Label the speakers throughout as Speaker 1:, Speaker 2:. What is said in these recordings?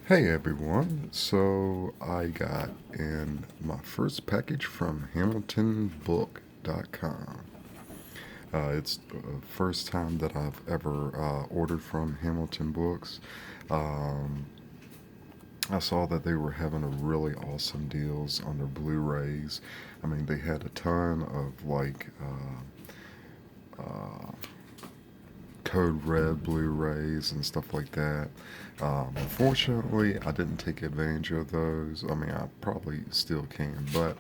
Speaker 1: Hey everyone, so I got in my first package from HamiltonBook.com. It's the first time that I've ever ordered from Hamilton Books. Um, I saw that they were having a really awesome deals on their Blu-rays. I mean, they had a ton of uh, Code Red Blu-rays and stuff like that. Unfortunately, I didn't take advantage of those. I mean, I probably still can, but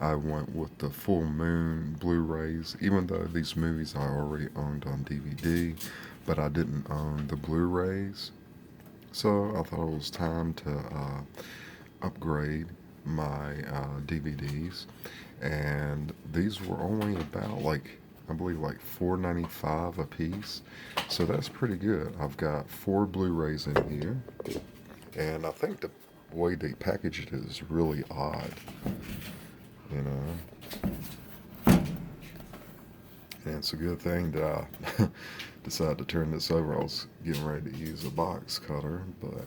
Speaker 1: I went with the Full Moon Blu-rays, even though these movies I already owned on DVD, but I didn't own the Blu-rays. So I thought it was time to upgrade my DVDs, and these were only about I believe like $4.95 a piece, so that's pretty good. I've got four Blu-rays in here, and I think the way they package it is really odd, you know. And it's a good thing that I decided to turn this over. I was getting ready to use a box cutter, but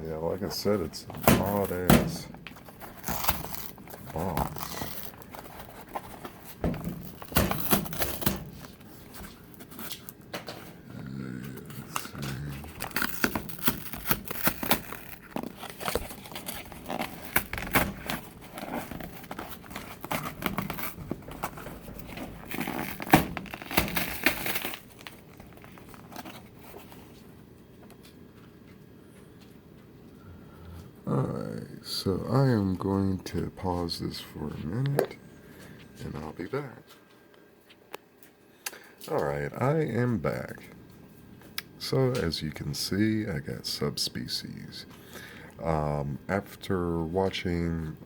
Speaker 1: yeah, like I said, it's an odd ass box. Let's see. Alright, so I am going to pause this for a minute and I'll be back. Alright, I am back. So, as you can see, I got subspecies. After watching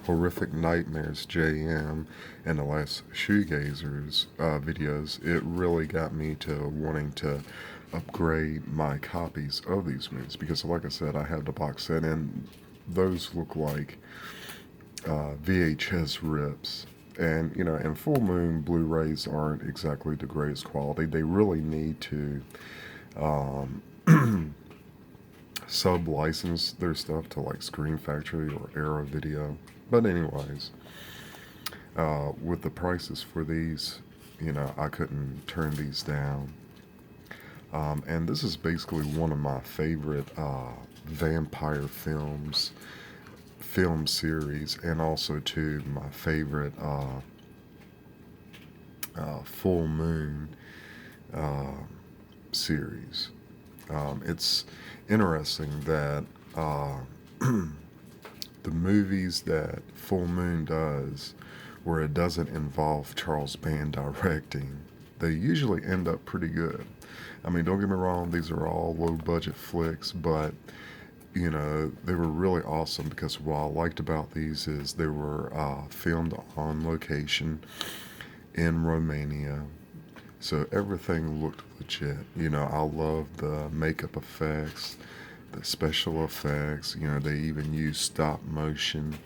Speaker 1: Horrific Nightmares JM and the last Shoegazers videos, it really got me to wanting to upgrade my copies of these movies because, like I said, I have the box set and those look like VHS rips. And, you know, and Full Moon Blu rays aren't exactly the greatest quality. They really need to um, sub license their stuff to like Screen Factory or Arrow Video. But, anyways, with the prices for these, you know, I couldn't turn these down. And this is basically one of my favorite vampire film series, and also too my favorite Full Moon uh, series. It's interesting that the movies that Full Moon does, where it doesn't involve Charles Band directing, they usually end up pretty good. I mean, don't get me wrong; these are all low budget flicks, but you know, they were really awesome because what I liked about these is they were filmed on location in Romania. So everything looked legit. You know, I love the makeup effects, the special effects. You know, they even use stop motion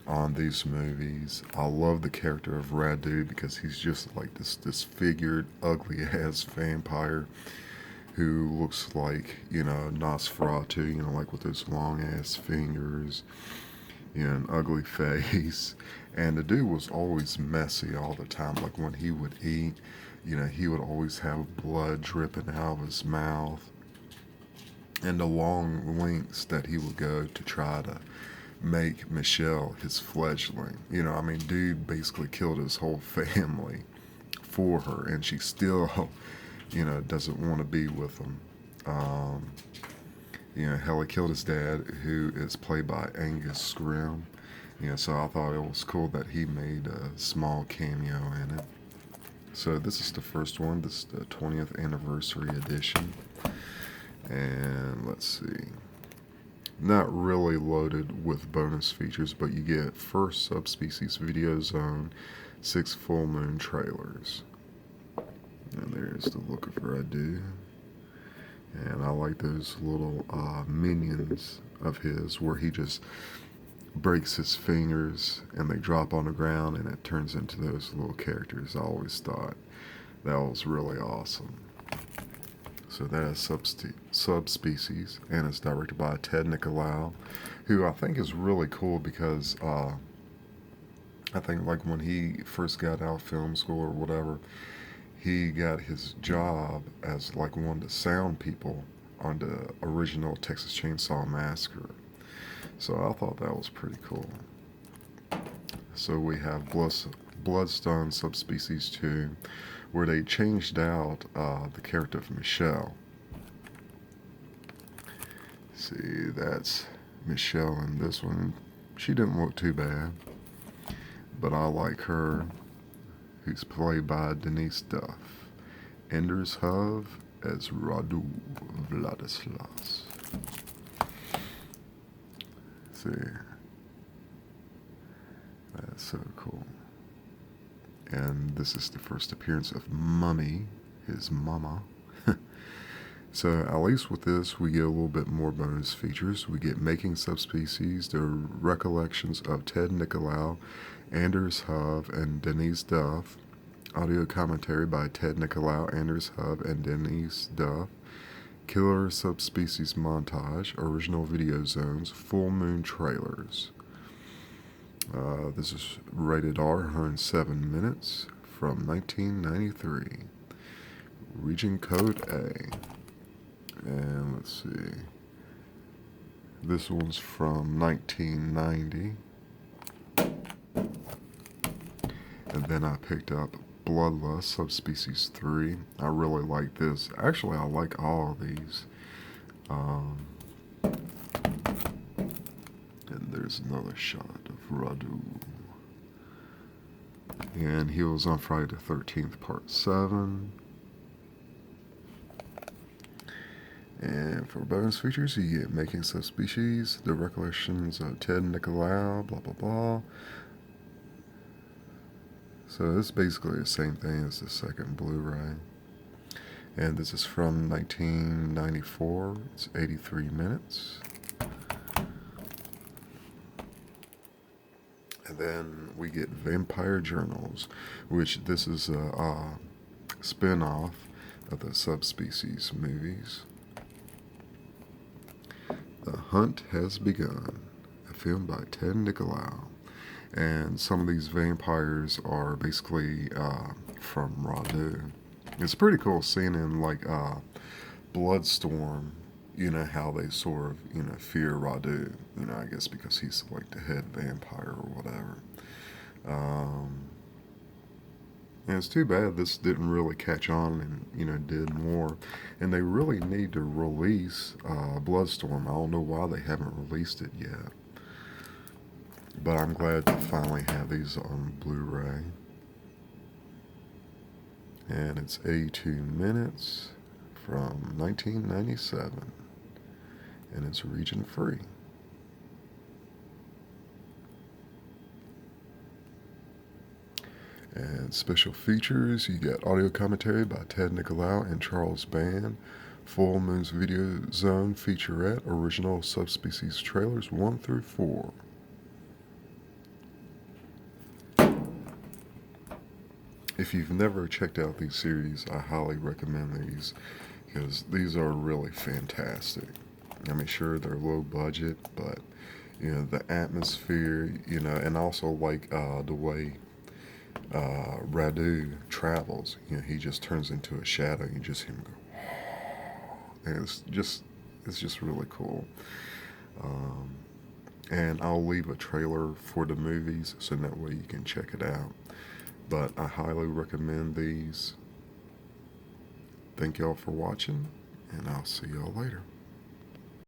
Speaker 1: on these movies. I love the character of Radu because he's just like this disfigured, ugly ass vampire who looks like, you know, Nosferatu, you know, like with those long ass fingers, you know, an ugly face. And the dude was always messy all the time. Like when he would eat, you know, he would always have blood dripping out of his mouth. And the long lengths that he would go to try to make Michelle his fledgling. You know, I mean, dude basically killed his whole family for her, and she still, you know, doesn't want to be with him. Um, you know, hell, he killed his dad, who is played by Angus Scrimm. You know, so I thought it was cool that he made a small cameo in it. So this is the first one. This is the 20th anniversary edition. And let's see. Not really loaded with bonus features, but you get first subspecies video zone, 6 full moon trailers. And there's the look of Radu. And I like those little minions of his where he just breaks his fingers and they drop on the ground and it turns into those little characters. I always thought that was really awesome. So that is Subspecies, and it's directed by Ted Nicolau, who I think is really cool because I think like when he first got out of film school or whatever, he got his job as like one of the sound people on the original Texas Chainsaw Massacre. So I thought that was pretty cool. So we have Bloodstone Subspecies 2, where they changed out the character of Michelle. See, that's Michelle in this one. She didn't look too bad, but I like her, who's played by Denise Duff. Anders Hove as Radu Vladislas. See, that's so cool. And this is the first appearance of Mummy, his mama. So at least with this, we get a little bit more bonus features. We get Making Subspecies, the recollections of Ted Nicolau, Anders Hove, and Denise Duff. Audio commentary by Ted Nicolau, Anders Hove, and Denise Duff. Killer Subspecies montage, original video zones, full moon trailers. This is rated R, 107 minutes, from 1993. Region code A. And let's see. This one's from 1990. And then I picked up Bloodlust Subspecies 3. I really like this. Actually, I like all of these. And there's another shot of Radu. And he was on Friday the 13th, Part 7. And for bonus features, you get Making Subspecies, the recollections of Ted Nicolau, blah blah blah. So it's basically the same thing as the second Blu-ray. And this is from 1994. It's 83 minutes. And then we get Vampire Journals, which this is a spin-off of the Subspecies movies. The Hunt Has Begun, a film by Ted Nicolau. And some of these vampires are basically from Radu. It's pretty cool seeing in like Bloodstorm, you know, how they sort of, you know, fear Radu, you know, I guess because he's like the head vampire or whatever. And it's too bad this didn't really catch on and, you know, did more. And they really need to release Bloodstorm. I don't know why they haven't released it yet. But I'm glad to finally have these on Blu-ray. And it's 82 minutes from 1997. And it's region free. And special features, you get audio commentary by Ted Nicolau and Charles Band, Full Moon's Video Zone featurette, original Subspecies trailers 1 through 4. If you've never checked out these series, I highly recommend these because these are really fantastic. I mean, sure, they're low budget, but, you know, the atmosphere, you know, and also like the way Radu travels. You know, he just turns into a shadow. You just hear him go, and it's just really cool. And I'll leave a trailer for the movies so that way you can check it out. But I highly recommend these. Thank y'all for watching, and I'll see y'all later.